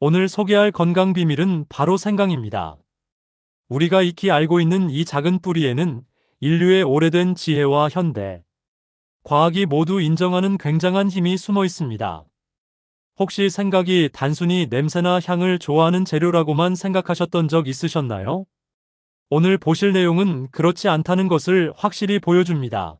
오늘 소개할 건강 비밀은 바로 생강입니다. 우리가 익히 알고 있는 이 작은 뿌리에는 인류의 오래된 지혜와 현대, 과학이 모두 인정하는 굉장한 힘이 숨어 있습니다. 혹시 생각이 단순히 냄새나 향을 좋아하는 재료라고만 생각하셨던 적 있으셨나요? 오늘 보실 내용은 그렇지 않다는 것을 확실히 보여줍니다.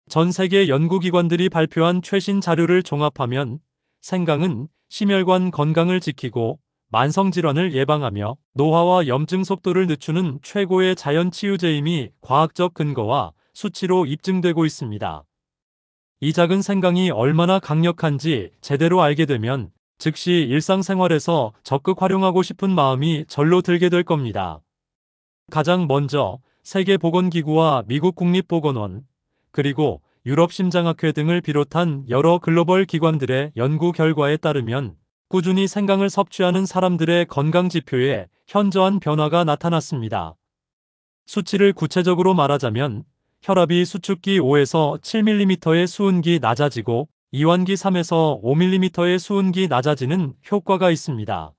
전 세계 연구기관들이 발표한 최신 자료를 종합하면 생강은 심혈관 건강을 지키고 만성질환을 예방하며 노화와 염증 속도를 늦추는 최고의 자연 치유제임이 과학적 근거와 수치로 입증되고 있습니다. 이 작은 생강이 얼마나 강력한지 제대로 알게 되면 즉시 일상생활에서 적극 활용하고 싶은 마음이 절로 들게 될 겁니다. 가장 먼저 세계보건기구와 미국 국립보건원, 그리고 유럽심장학회 등을 비롯한 여러 글로벌 기관들의 연구 결과에 따르면 꾸준히 생강을 섭취하는 사람들의 건강 지표에 현저한 변화가 나타났습니다. 수치를 구체적으로 말하자면 혈압이 수축기 5에서 7mm의 수은기 낮아지고 이완기 3에서 5mm의 수은기 낮아지는 효과가 있습니다.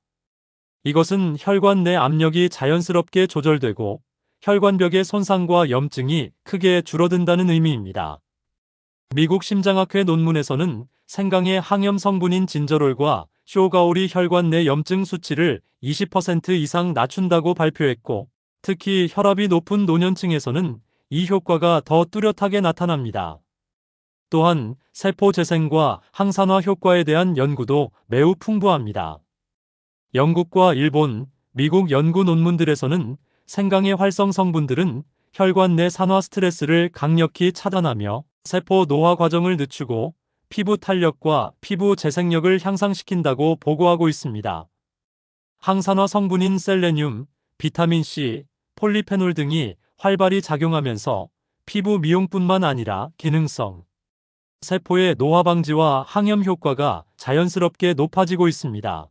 이것은 혈관 내 압력이 자연스럽게 조절되고 혈관벽의 손상과 염증이 크게 줄어든다는 의미입니다. 미국 심장학회 논문에서는 생강의 항염 성분인 진저롤과 쇼가올이 혈관 내 염증 수치를 20% 이상 낮춘다고 발표했고, 특히 혈압이 높은 노년층에서는 이 효과가 더 뚜렷하게 나타납니다. 또한 세포 재생과 항산화 효과에 대한 연구도 매우 풍부합니다. 영국과 일본, 미국 연구 논문들에서는 생강의 활성 성분들은 혈관 내 산화 스트레스를 강력히 차단하며 세포 노화 과정을 늦추고 피부 탄력과 피부 재생력을 향상시킨다고 보고하고 있습니다. 항산화 성분인 셀레늄, 비타민C, 폴리페놀 등이 활발히 작용하면서 피부 미용뿐만 아니라 기능성, 세포의 노화 방지와 항염 효과가 자연스럽게 높아지고 있습니다.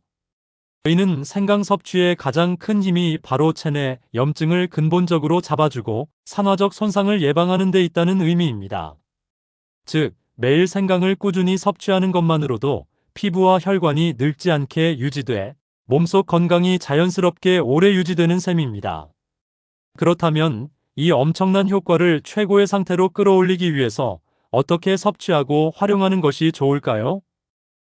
이는 생강 섭취의 가장 큰 힘이 바로 체내 염증을 근본적으로 잡아주고 산화적 손상을 예방하는 데 있다는 의미입니다. 즉, 매일 생강을 꾸준히 섭취하는 것만으로도 피부와 혈관이 늙지 않게 유지돼 몸속 건강이 자연스럽게 오래 유지되는 셈입니다. 그렇다면 이 엄청난 효과를 최고의 상태로 끌어올리기 위해서 어떻게 섭취하고 활용하는 것이 좋을까요?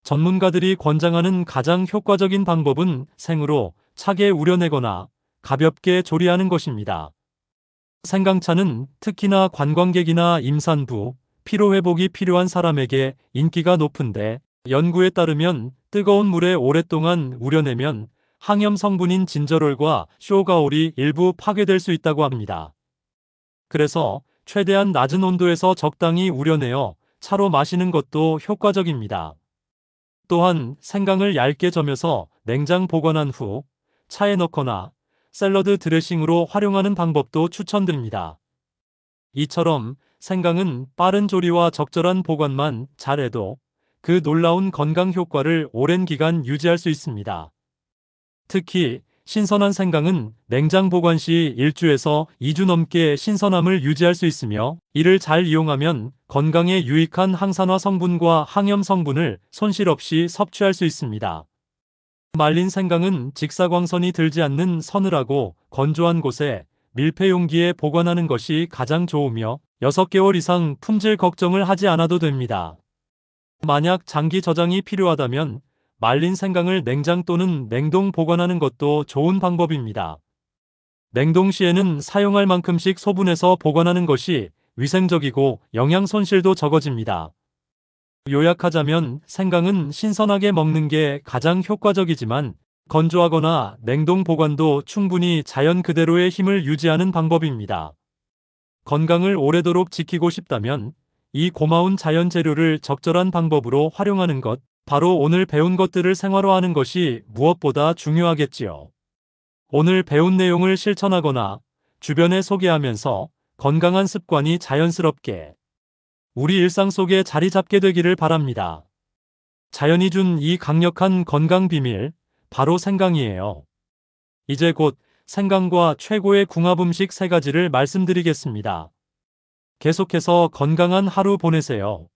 전문가들이 권장하는 가장 효과적인 방법은 생으로 차게 우려내거나 가볍게 조리하는 것입니다. 생강차는 특히나 관광객이나 임산부, 피로회복이 필요한 사람에게 인기가 높은데, 연구에 따르면 뜨거운 물에 오랫동안 우려내면 항염 성분인 진저롤과 쇼가올이 일부 파괴될 수 있다고 합니다. 그래서 최대한 낮은 온도에서 적당히 우려내어 차로 마시는 것도 효과적입니다. 또한 생강을 얇게 점여서 냉장 보관한 후 차에 넣거나 샐러드 드레싱으로 활용하는 방법도 추천드립니다. 이처럼 생강은 빠른 조리와 적절한 보관만 잘해도 그 놀라운 건강 효과를 오랜 기간 유지할 수 있습니다. 특히 신선한 생강은 냉장 보관 시 1주에서 2주 넘게 신선함을 유지할 수 있으며, 이를 잘 이용하면 건강에 유익한 항산화 성분과 항염 성분을 손실 없이 섭취할 수 있습니다. 말린 생강은 직사광선이 들지 않는 서늘하고 건조한 곳에 밀폐 용기에 보관하는 것이 가장 좋으며 6개월 이상 품질 걱정을 하지 않아도 됩니다. 만약 장기 저장이 필요하다면 말린 생강을 냉장 또는 냉동 보관하는 것도 좋은 방법입니다. 냉동 시에는 사용할 만큼씩 소분해서 보관하는 것이 위생적이고 영양 손실도 적어집니다. 요약하자면 생강은 신선하게 먹는 게 가장 효과적이지만 건조하거나 냉동 보관도 충분히 자연 그대로의 힘을 유지하는 방법입니다. 건강을 오래도록 지키고 싶다면 이 고마운 자연 재료를 적절한 방법으로 활용하는 것, 바로 오늘 배운 것들을 생활화하는 것이 무엇보다 중요하겠지요. 오늘 배운 내용을 실천하거나 주변에 소개하면서 건강한 습관이 자연스럽게 우리 일상 속에 자리 잡게 되기를 바랍니다. 자연이 준 이 강력한 건강 비밀, 바로 생강이에요. 이제 곧 생강과 최고의 궁합 음식 3가지를 말씀드리겠습니다. 계속해서 건강한 하루 보내세요.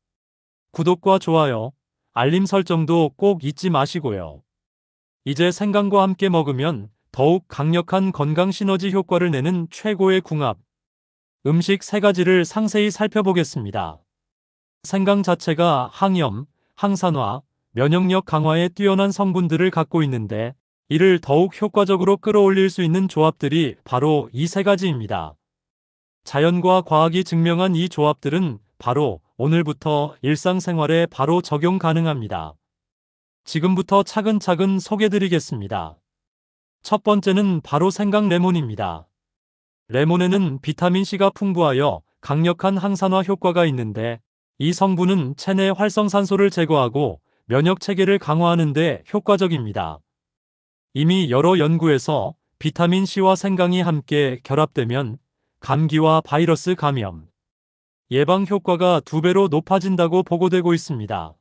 구독과 좋아요, 알림 설정도 꼭 잊지 마시고요. 이제 생강과 함께 먹으면 더욱 강력한 건강 시너지 효과를 내는 최고의 궁합 음식 3가지를 상세히 살펴보겠습니다. 생강 자체가 항염, 항산화, 면역력 강화에 뛰어난 성분들을 갖고 있는데 이를 더욱 효과적으로 끌어올릴 수 있는 조합들이 바로 이 3가지입니다. 자연과 과학이 증명한 이 조합들은 바로 오늘부터 일상생활에 바로 적용 가능합니다. 지금부터 차근차근 소개드리겠습니다. 첫 번째는 바로 생강 레몬입니다. 레몬에는 비타민C가 풍부하여 강력한 항산화 효과가 있는데 이 성분은 체내 활성산소를 제거하고 면역 체계를 강화하는 데 효과적입니다. 이미 여러 연구에서 비타민C와 생강이 함께 결합되면 감기와 바이러스 감염 예방 효과가 2배로 높아진다고 보고되고 있습니다.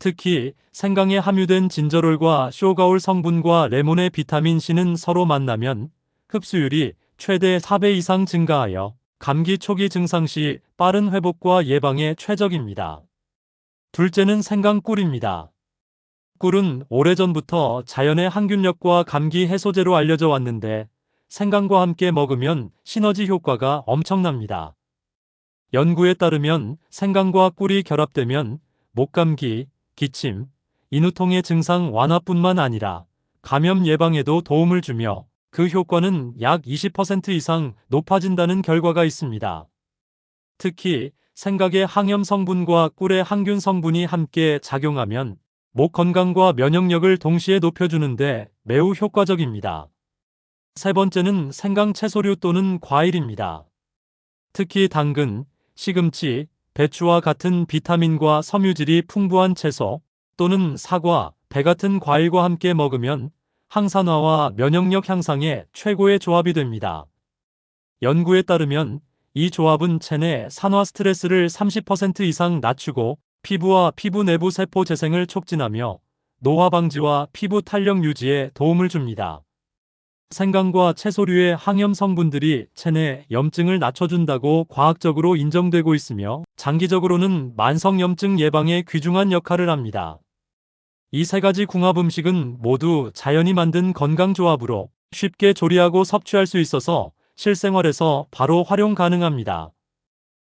특히 생강에 함유된 진저롤과 쇼가올 성분과 레몬의 비타민C는 서로 만나면 흡수율이 최대 4배 이상 증가하여 감기 초기 증상 시 빠른 회복과 예방에 최적입니다. 둘째는 생강꿀입니다. 꿀은 오래전부터 자연의 항균력과 감기 해소제로 알려져 왔는데 생강과 함께 먹으면 시너지 효과가 엄청납니다. 연구에 따르면 생강과 꿀이 결합되면 목감기, 기침, 인후통의 증상 완화뿐만 아니라 감염 예방에도 도움을 주며 그 효과는 약 20% 이상 높아진다는 결과가 있습니다. 특히 생강의 항염 성분과 꿀의 항균 성분이 함께 작용하면 목 건강과 면역력을 동시에 높여주는데 매우 효과적입니다. 세 번째는 생강 채소류 또는 과일입니다. 특히 당근, 시금치, 배추와 같은 비타민과 섬유질이 풍부한 채소 또는 사과, 배 같은 과일과 함께 먹으면 항산화와 면역력 향상에 최고의 조합이 됩니다. 연구에 따르면 이 조합은 체내 산화 스트레스를 30% 이상 낮추고 피부와 피부 내부 세포 재생을 촉진하며 노화 방지와 피부 탄력 유지에 도움을 줍니다. 생강과 채소류의 항염 성분들이 체내 염증을 낮춰준다고 과학적으로 인정되고 있으며 장기적으로는 만성염증 예방에 귀중한 역할을 합니다. 이 3가지 궁합 음식은 모두 자연이 만든 건강조합으로 쉽게 조리하고 섭취할 수 있어서 실생활에서 바로 활용 가능합니다.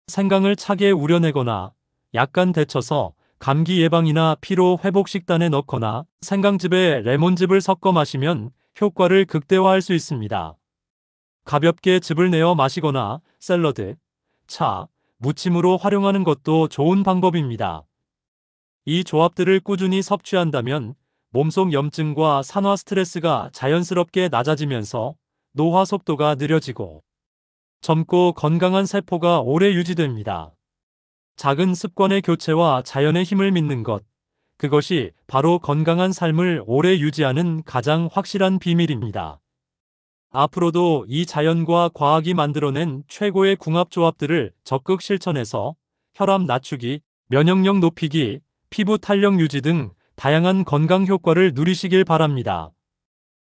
생강을 차게 우려내거나 약간 데쳐서 감기 예방이나 피로 회복 식단에 넣거나 생강즙에 레몬즙을 섞어 마시면 효과를 극대화할 수 있습니다. 가볍게 즙을 내어 마시거나 샐러드, 차, 무침으로 활용하는 것도 좋은 방법입니다. 이 조합들을 꾸준히 섭취한다면 몸속 염증과 산화 스트레스가 자연스럽게 낮아지면서 노화 속도가 느려지고 젊고 건강한 세포가 오래 유지됩니다. 작은 습관의 교체와 자연의 힘을 믿는 것, 그것이 바로 건강한 삶을 오래 유지하는 가장 확실한 비밀입니다. 앞으로도 이 자연과 과학이 만들어낸 최고의 궁합 조합들을 적극 실천해서 혈압 낮추기, 면역력 높이기, 피부 탄력 유지 등 다양한 건강 효과를 누리시길 바랍니다.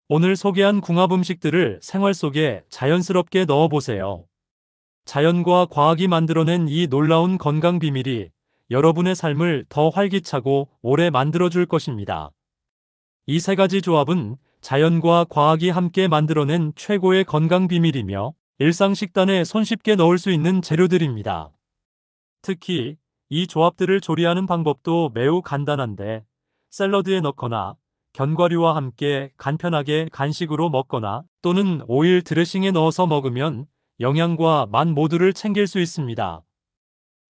오늘 소개한 궁합 음식들을 생활 속에 자연스럽게 넣어보세요. 자연과 과학이 만들어낸 이 놀라운 건강 비밀이 여러분의 삶을 더 활기차고 오래 만들어줄 것입니다. 이 3가지 조합은 자연과 과학이 함께 만들어낸 최고의 건강 비밀이며 일상 식단에 손쉽게 넣을 수 있는 재료들입니다. 특히 이 조합들을 조리하는 방법도 매우 간단한데 샐러드에 넣거나 견과류와 함께 간편하게 간식으로 먹거나 또는 오일 드레싱에 넣어서 먹으면 영양과 맛 모두를 챙길 수 있습니다.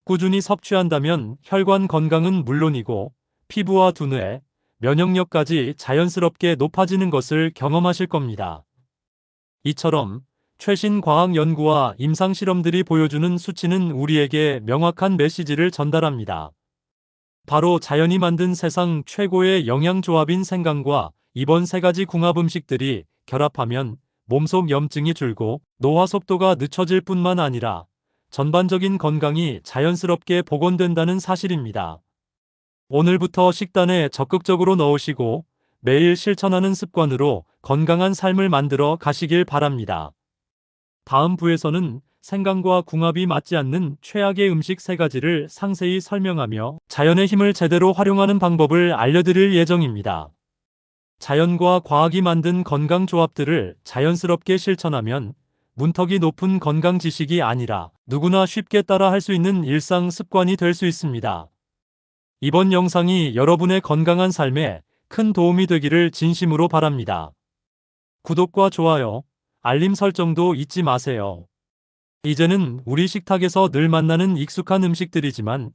꾸준히 섭취한다면 혈관 건강은 물론이고 피부와 두뇌, 면역력까지 자연스럽게 높아지는 것을 경험하실 겁니다. 이처럼 최신 과학 연구와 임상 실험들이 보여주는 수치는 우리에게 명확한 메시지를 전달합니다. 바로 자연이 만든 세상 최고의 영양 조합인 생강과 이번 3가지 궁합 음식들이 결합하면 몸속 염증이 줄고 노화 속도가 늦춰질 뿐만 아니라 전반적인 건강이 자연스럽게 복원된다는 사실입니다. 오늘부터 식단에 적극적으로 넣으시고 매일 실천하는 습관으로 건강한 삶을 만들어 가시길 바랍니다. 다음 부에서는 생강과 궁합이 맞지 않는 최악의 음식 3가지를 상세히 설명하며 자연의 힘을 제대로 활용하는 방법을 알려드릴 예정입니다. 자연과 과학이 만든 건강 조합들을 자연스럽게 실천하면 문턱이 높은 건강 지식이 아니라 누구나 쉽게 따라 할 수 있는 일상 습관이 될 수 있습니다. 이번 영상이 여러분의 건강한 삶에 큰 도움이 되기를 진심으로 바랍니다. 구독과 좋아요, 알림 설정도 잊지 마세요. 이제는 우리 식탁에서 늘 만나는 익숙한 음식들이지만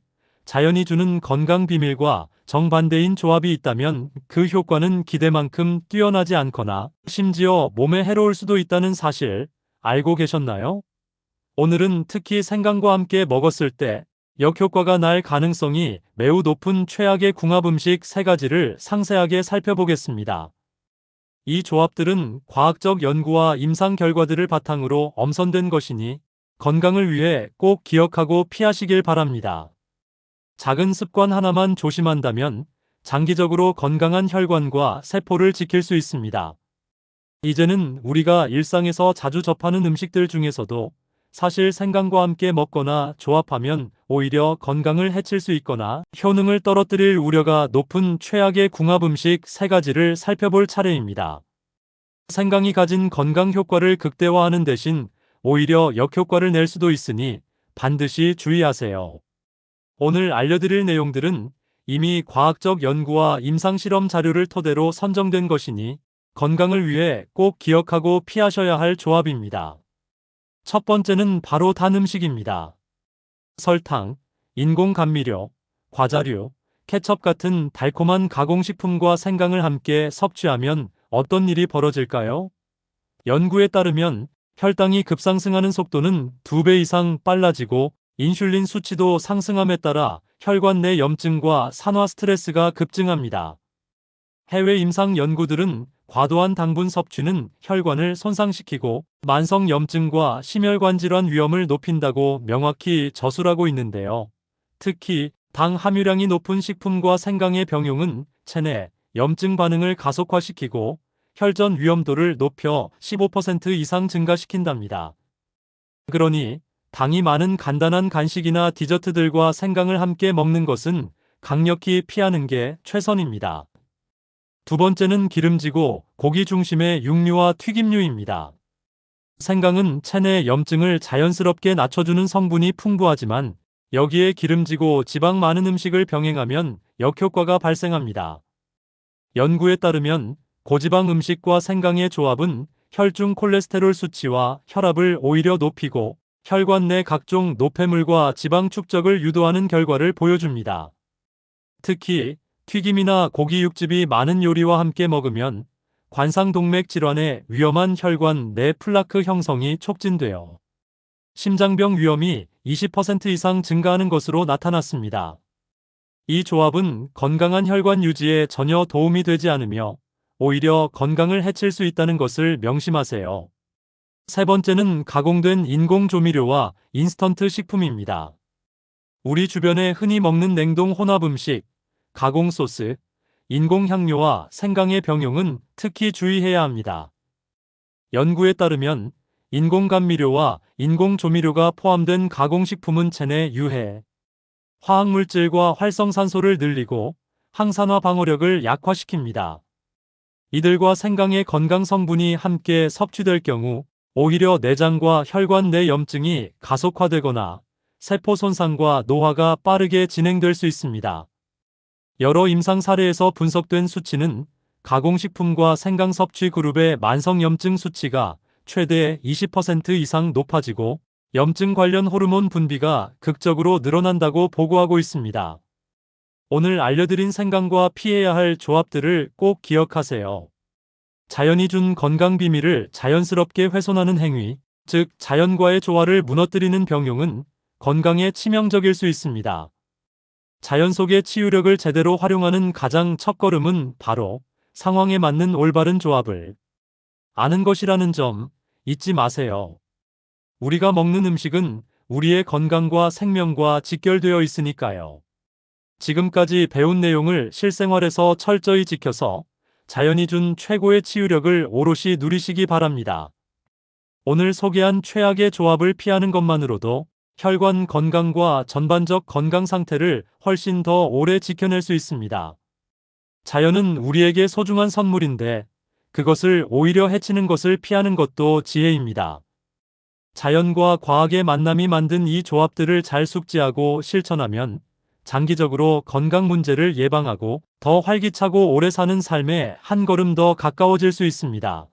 자연이 주는 건강 비밀과 정반대인 조합이 있다면 그 효과는 기대만큼 뛰어나지 않거나 심지어 몸에 해로울 수도 있다는 사실 알고 계셨나요? 오늘은 특히 생강과 함께 먹었을 때 역효과가 날 가능성이 매우 높은 최악의 궁합 음식 3가지를 상세하게 살펴보겠습니다. 이 조합들은 과학적 연구와 임상 결과들을 바탕으로 엄선된 것이니 건강을 위해 꼭 기억하고 피하시길 바랍니다. 작은 습관 하나만 조심한다면 장기적으로 건강한 혈관과 세포를 지킬 수 있습니다. 이제는 우리가 일상에서 자주 접하는 음식들 중에서도 사실 생강과 함께 먹거나 조합하면 오히려 건강을 해칠 수 있거나 효능을 떨어뜨릴 우려가 높은 최악의 궁합 음식 3가지를 살펴볼 차례입니다. 생강이 가진 건강 효과를 극대화하는 대신 오히려 역효과를 낼 수도 있으니 반드시 주의하세요. 오늘 알려드릴 내용들은 이미 과학적 연구와 임상실험 자료를 토대로 선정된 것이니 건강을 위해 꼭 기억하고 피하셔야 할 조합입니다. 첫 번째는 바로 단 음식입니다. 설탕, 인공 감미료, 과자류, 케첩 같은 달콤한 가공식품과 생강을 함께 섭취하면 어떤 일이 벌어질까요? 연구에 따르면 혈당이 급상승하는 속도는 2배 이상 빨라지고 인슐린 수치도 상승함에 따라 혈관 내 염증과 산화 스트레스가 급증합니다. 해외 임상 연구들은 과도한 당분 섭취는 혈관을 손상시키고 만성 염증과 심혈관 질환 위험을 높인다고 명확히 저술하고 있는데요. 특히 당 함유량이 높은 식품과 생강의 병용은 체내 염증 반응을 가속화시키고 혈전 위험도를 높여 15% 이상 증가시킨답니다. 그러니 당이 많은 간단한 간식이나 디저트들과 생강을 함께 먹는 것은 강력히 피하는 게 최선입니다. 두 번째는 기름지고 고기 중심의 육류와 튀김류입니다. 생강은 체내 염증을 자연스럽게 낮춰주는 성분이 풍부하지만 여기에 기름지고 지방 많은 음식을 병행하면 역효과가 발생합니다. 연구에 따르면 고지방 음식과 생강의 조합은 혈중 콜레스테롤 수치와 혈압을 오히려 높이고 혈관 내 각종 노폐물과 지방 축적을 유도하는 결과를 보여줍니다. 특히 튀김이나 고기 육즙이 많은 요리와 함께 먹으면 관상동맥 질환의 위험한 혈관 내 플라크 형성이 촉진되어 심장병 위험이 20% 이상 증가하는 것으로 나타났습니다. 이 조합은 건강한 혈관 유지에 전혀 도움이 되지 않으며 오히려 건강을 해칠 수 있다는 것을 명심하세요. 세 번째는 가공된 인공 조미료와 인스턴트 식품입니다. 우리 주변에 흔히 먹는 냉동 혼합 음식, 가공 소스, 인공 향료와 생강의 병용은 특히 주의해야 합니다. 연구에 따르면 인공 감미료와 인공 조미료가 포함된 가공식품은 체내 유해, 화학물질과 활성산소를 늘리고 항산화 방어력을 약화시킵니다. 이들과 생강의 건강 성분이 함께 섭취될 경우 오히려 내장과 혈관 내 염증이 가속화되거나 세포 손상과 노화가 빠르게 진행될 수 있습니다. 여러 임상 사례에서 분석된 수치는 가공식품과 생강 섭취 그룹의 만성염증 수치가 최대 20% 이상 높아지고 염증 관련 호르몬 분비가 극적으로 늘어난다고 보고하고 있습니다. 오늘 알려드린 생강과 피해야 할 조합들을 꼭 기억하세요. 자연이 준 건강 비밀을 자연스럽게 훼손하는 행위, 즉 자연과의 조화를 무너뜨리는 병용은 건강에 치명적일 수 있습니다. 자연 속의 치유력을 제대로 활용하는 가장 첫걸음은 바로 상황에 맞는 올바른 조합을 아는 것이라는 점 잊지 마세요. 우리가 먹는 음식은 우리의 건강과 생명과 직결되어 있으니까요. 지금까지 배운 내용을 실생활에서 철저히 지켜서 자연이 준 최고의 치유력을 오롯이 누리시기 바랍니다. 오늘 소개한 최악의 조합을 피하는 것만으로도 혈관 건강과 전반적 건강 상태를 훨씬 더 오래 지켜낼 수 있습니다. 자연은 우리에게 소중한 선물인데 그것을 오히려 해치는 것을 피하는 것도 지혜입니다. 자연과 과학의 만남이 만든 이 조합들을 잘 숙지하고 실천하면 장기적으로 건강 문제를 예방하고 더 활기차고 오래 사는 삶에 한 걸음 더 가까워질 수 있습니다.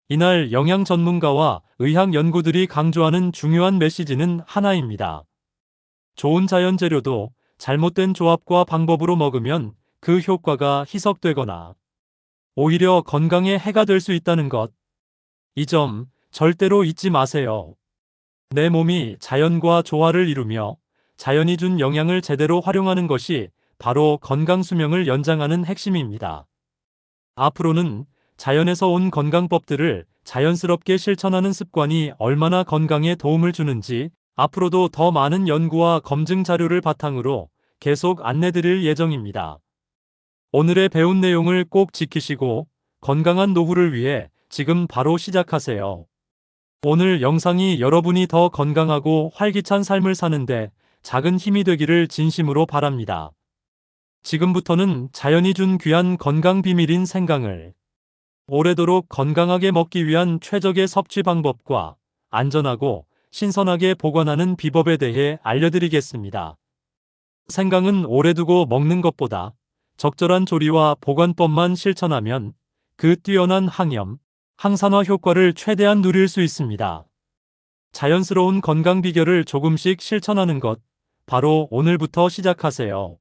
이날 영양 전문가와 의학 연구들이 강조하는 중요한 메시지는 하나입니다. 좋은 자연 재료도 잘못된 조합과 방법으로 먹으면 그 효과가 희석되거나 오히려 건강에 해가 될 수 있다는 것. 이 점 절대로 잊지 마세요. 내 몸이 자연과 조화를 이루며 자연이 준 영양을 제대로 활용하는 것이 바로 건강 수명을 연장하는 핵심입니다. 앞으로는 자연에서 온 건강법들을 자연스럽게 실천하는 습관이 얼마나 건강에 도움을 주는지 앞으로도 더 많은 연구와 검증 자료를 바탕으로 계속 안내드릴 예정입니다. 오늘의 배운 내용을 꼭 지키시고 건강한 노후를 위해 지금 바로 시작하세요. 오늘 영상이 여러분이 더 건강하고 활기찬 삶을 사는데 작은 힘이 되기를 진심으로 바랍니다. 지금부터는 자연이 준 귀한 건강 비밀인 생강을 오래도록 건강하게 먹기 위한 최적의 섭취 방법과 안전하고 신선하게 보관하는 비법에 대해 알려드리겠습니다. 생강은 오래 두고 먹는 것보다 적절한 조리와 보관법만 실천하면 그 뛰어난 항염, 항산화 효과를 최대한 누릴 수 있습니다. 자연스러운 건강 비결을 조금씩 실천하는 것, 바로 오늘부터 시작하세요.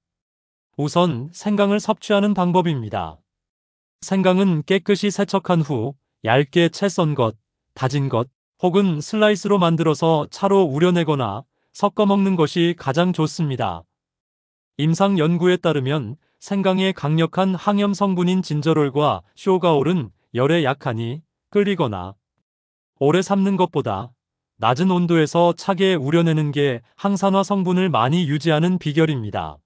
우선 생강을 섭취하는 방법입니다. 생강은 깨끗이 세척한 후 얇게 채 썬 것, 다진 것, 혹은 슬라이스로 만들어서 차로 우려내거나 섞어 먹는 것이 가장 좋습니다. 임상 연구에 따르면 생강의 강력한 항염 성분인 진저롤과 쇼가올은 열에 약하니 끓이거나 오래 삶는 것보다 낮은 온도에서 차게 우려내는 게 항산화 성분을 많이 유지하는 비결입니다.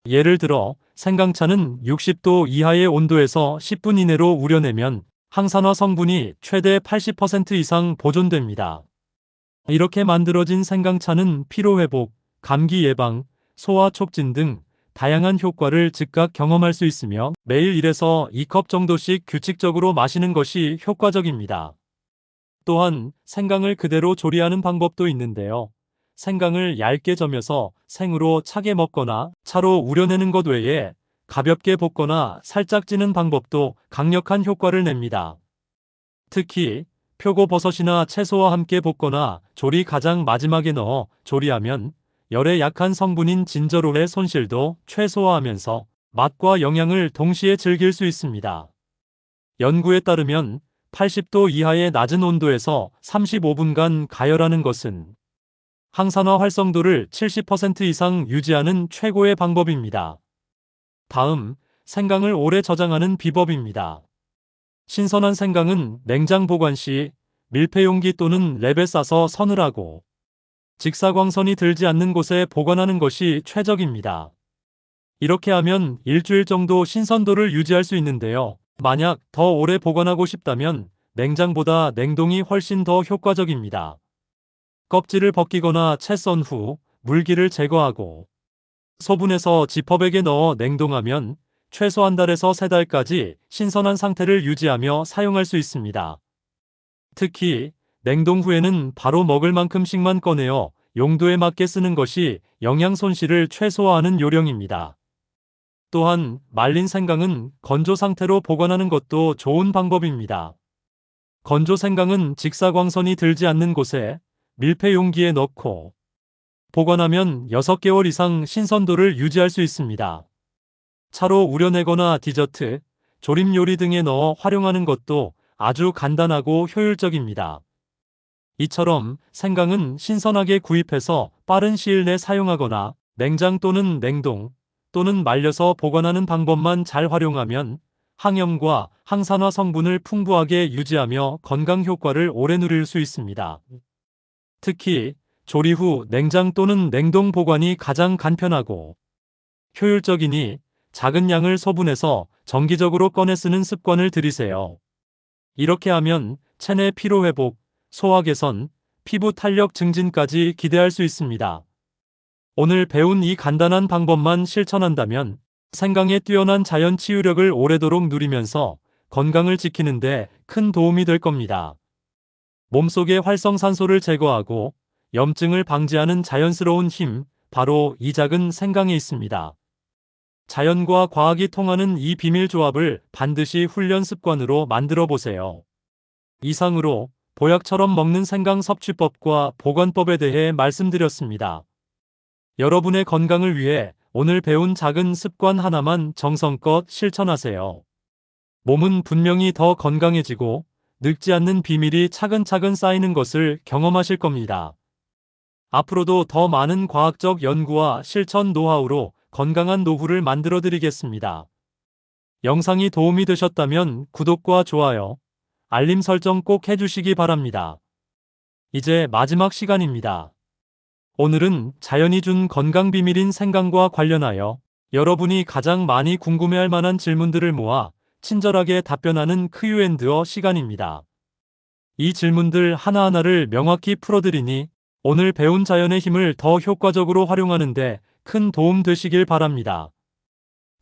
예를 들어 생강차는 60도 이하의 온도에서 10분 이내로 우려내면 항산화 성분이 최대 80% 이상 보존됩니다. 이렇게 만들어진 생강차는 피로회복, 감기 예방, 소화 촉진 등 다양한 효과를 즉각 경험할 수 있으며 매일 1에서 2컵 정도씩 규칙적으로 마시는 것이 효과적입니다. 또한 생강을 그대로 조리하는 방법도 있는데요. 생강을 얇게 점여서 생으로 차게 먹거나 차로 우려내는 것 외에 가볍게 볶거나 살짝 찌는 방법도 강력한 효과를 냅니다. 특히 표고버섯이나 채소와 함께 볶거나 조리 가장 마지막에 넣어 조리하면 열에 약한 성분인 진저롤의 손실도 최소화하면서 맛과 영양을 동시에 즐길 수 있습니다. 연구에 따르면 80도 이하의 낮은 온도에서 35분간 가열하는 것은 항산화 활성도를 70% 이상 유지하는 최고의 방법입니다. 다음, 생강을 오래 저장하는 비법입니다. 신선한 생강은 냉장 보관 시 밀폐용기 또는 랩에 싸서 서늘하고 직사광선이 들지 않는 곳에 보관하는 것이 최적입니다. 이렇게 하면 일주일 정도 신선도를 유지할 수 있는데요. 만약 더 오래 보관하고 싶다면 냉장보다 냉동이 훨씬 더 효과적입니다. 껍질을 벗기거나 채 썬 후 물기를 제거하고 소분해서 지퍼백에 넣어 냉동하면 최소 한 달에서 세 달까지 신선한 상태를 유지하며 사용할 수 있습니다. 특히 냉동 후에는 바로 먹을 만큼씩만 꺼내어 용도에 맞게 쓰는 것이 영양 손실을 최소화하는 요령입니다. 또한 말린 생강은 건조 상태로 보관하는 것도 좋은 방법입니다. 건조 생강은 직사광선이 들지 않는 곳에 밀폐 용기에 넣고 보관하면 6개월 이상 신선도를 유지할 수 있습니다. 차로 우려내거나 디저트, 조림 요리 등에 넣어 활용하는 것도 아주 간단하고 효율적입니다. 이처럼 생강은 신선하게 구입해서 빠른 시일 내 사용하거나 냉장 또는 냉동 또는 말려서 보관하는 방법만 잘 활용하면 항염과 항산화 성분을 풍부하게 유지하며 건강 효과를 오래 누릴 수 있습니다. 특히 조리 후 냉장 또는 냉동 보관이 가장 간편하고 효율적이니 작은 양을 소분해서 정기적으로 꺼내 쓰는 습관을 들이세요. 이렇게 하면 체내 피로 회복, 소화 개선, 피부 탄력 증진까지 기대할 수 있습니다. 오늘 배운 이 간단한 방법만 실천한다면 생강의 뛰어난 자연 치유력을 오래도록 누리면서 건강을 지키는데 큰 도움이 될 겁니다. 몸속의 활성산소를 제거하고 염증을 방지하는 자연스러운 힘, 바로 이 작은 생강에 있습니다. 자연과 과학이 통하는 이 비밀 조합을 반드시 훈련 습관으로 만들어 보세요. 이상으로 보약처럼 먹는 생강 섭취법과 보관법에 대해 말씀드렸습니다. 여러분의 건강을 위해 오늘 배운 작은 습관 하나만 정성껏 실천하세요. 몸은 분명히 더 건강해지고 늙지 않는 비밀이 차근차근 쌓이는 것을 경험하실 겁니다. 앞으로도 더 많은 과학적 연구와 실천 노하우로 건강한 노후를 만들어 드리겠습니다. 영상이 도움이 되셨다면 구독과 좋아요, 알림 설정 꼭 해주시기 바랍니다. 이제 마지막 시간입니다. 오늘은 자연이 준 건강 비밀인 생강과 관련하여 여러분이 가장 많이 궁금해할 만한 질문들을 모아 친절하게 답변하는 Q&A 시간입니다. 이 질문들 하나하나를 명확히 풀어드리니 오늘 배운 자연의 힘을 더 효과적으로 활용하는데 큰 도움 되시길 바랍니다.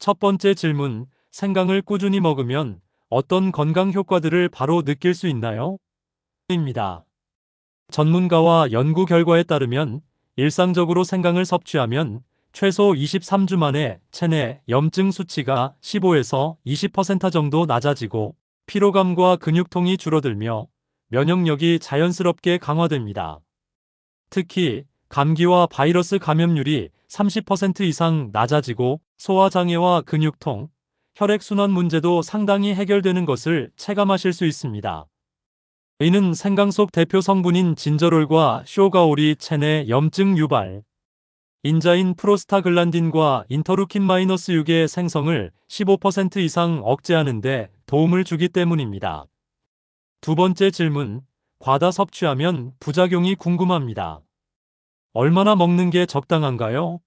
첫 번째 질문, 생강을 꾸준히 먹으면 어떤 건강 효과들을 바로 느낄 수 있나요? 입니다. 전문가와 연구 결과에 따르면 일상적으로 생강을 섭취하면 최소 23주 만에 체내 염증 수치가 15에서 20% 정도 낮아지고 피로감과 근육통이 줄어들며 면역력이 자연스럽게 강화됩니다. 특히 감기와 바이러스 감염률이 30% 이상 낮아지고 소화장애와 근육통, 혈액순환 문제도 상당히 해결되는 것을 체감하실 수 있습니다. 이는 생강 속 대표 성분인 진저롤과 쇼가올이 체내 염증 유발, 인자인 프로스타글란딘과 인터루킨-6의 생성을 15% 이상 억제하는 데 도움을 주기 때문입니다. 두 번째 질문, 과다 섭취하면 부작용이 궁금합니다. 얼마나 먹는 게 적당한가요?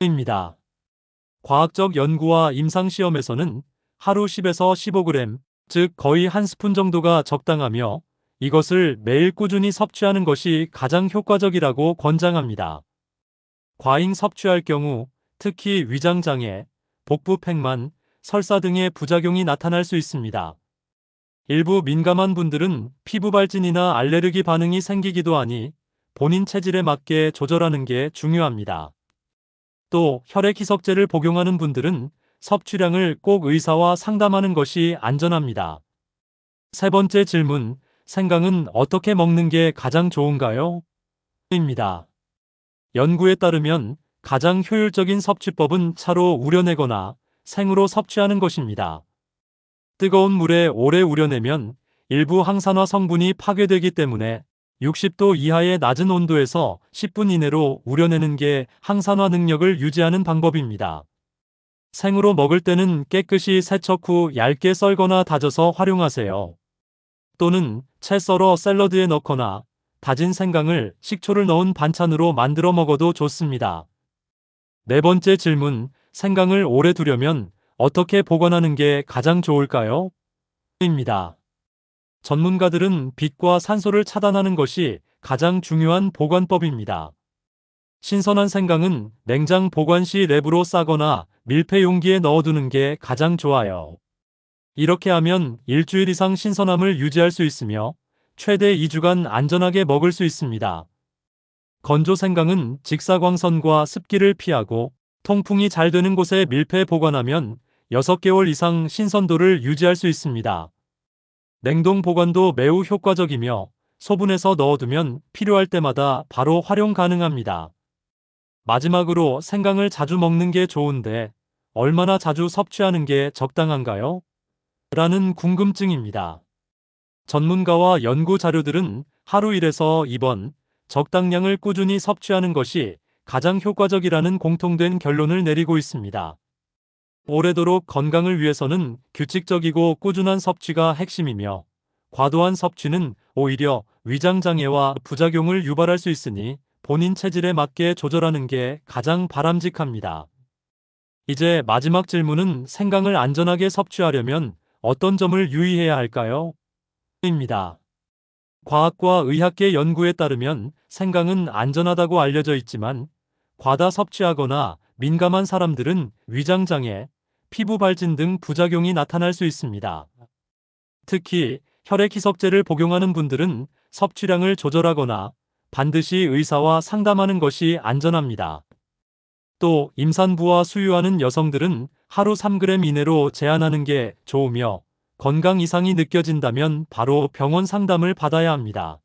입니다. 과학적 연구와 임상시험에서는 하루 10에서 15g, 즉 거의 한 스푼 정도가 적당하며 이것을 매일 꾸준히 섭취하는 것이 가장 효과적이라고 권장합니다. 과잉 섭취할 경우 특히 위장장애, 복부팽만, 설사 등의 부작용이 나타날 수 있습니다. 일부 민감한 분들은 피부 발진이나 알레르기 반응이 생기기도 하니 본인 체질에 맞게 조절하는 게 중요합니다. 또 혈액 희석제를 복용하는 분들은 섭취량을 꼭 의사와 상담하는 것이 안전합니다. 세 번째 질문, 생강은 어떻게 먹는 게 가장 좋은가요? 입니다. 연구에 따르면 가장 효율적인 섭취법은 차로 우려내거나 생으로 섭취하는 것입니다. 뜨거운 물에 오래 우려내면 일부 항산화 성분이 파괴되기 때문에 60도 이하의 낮은 온도에서 10분 이내로 우려내는 게 항산화 능력을 유지하는 방법입니다. 생으로 먹을 때는 깨끗이 세척 후 얇게 썰거나 다져서 활용하세요. 또는 채 썰어 샐러드에 넣거나 다진 생강을 식초를 넣은 반찬으로 만들어 먹어도 좋습니다. 네 번째 질문, 생강을 오래 두려면 어떻게 보관하는 게 가장 좋을까요? 입니다. 전문가들은 빛과 산소를 차단하는 것이 가장 중요한 보관법입니다. 신선한 생강은 냉장 보관 시 랩으로 싸거나 밀폐 용기에 넣어두는 게 가장 좋아요. 이렇게 하면 일주일 이상 신선함을 유지할 수 있으며 최대 2주간 안전하게 먹을 수 있습니다. 건조 생강은 직사광선과 습기를 피하고 통풍이 잘 되는 곳에 밀폐 보관하면 6개월 이상 신선도를 유지할 수 있습니다. 냉동 보관도 매우 효과적이며 소분해서 넣어두면 필요할 때마다 바로 활용 가능합니다. 마지막으로 생강을 자주 먹는 게 좋은데 얼마나 자주 섭취하는 게 적당한가요? 라는 궁금증입니다. 전문가와 연구 자료들은 하루 1에서 2번 적당량을 꾸준히 섭취하는 것이 가장 효과적이라는 공통된 결론을 내리고 있습니다. 오래도록 건강을 위해서는 규칙적이고 꾸준한 섭취가 핵심이며 과도한 섭취는 오히려 위장장애와 부작용을 유발할 수 있으니 본인 체질에 맞게 조절하는 게 가장 바람직합니다. 이제 마지막 질문은 생강을 안전하게 섭취하려면 어떤 점을 유의해야 할까요? 입니다. 과학과 의학계 연구에 따르면 생강은 안전하다고 알려져 있지만 과다 섭취하거나 민감한 사람들은 위장장애, 피부 발진 등 부작용이 나타날 수 있습니다. 특히 혈액희석제를 복용하는 분들은 섭취량을 조절하거나 반드시 의사와 상담하는 것이 안전합니다. 또 임산부와 수유하는 여성들은 하루 3g 이내로 제한하는 게 좋으며 건강 이상이 느껴진다면 바로 병원 상담을 받아야 합니다.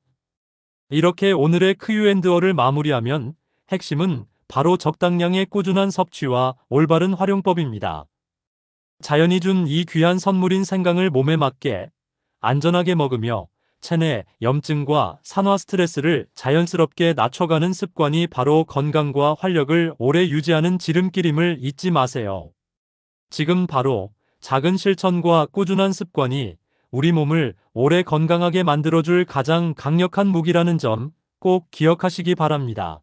이렇게 오늘의 크유앤드어를 마무리하면 핵심은 바로 적당량의 꾸준한 섭취와 올바른 활용법입니다. 자연이 준 이 귀한 선물인 생강을 몸에 맞게 안전하게 먹으며 체내 염증과 산화 스트레스를 자연스럽게 낮춰가는 습관이 바로 건강과 활력을 오래 유지하는 지름길임을 잊지 마세요. 지금 바로 작은 실천과 꾸준한 습관이 우리 몸을 오래 건강하게 만들어줄 가장 강력한 무기라는 점 꼭 기억하시기 바랍니다.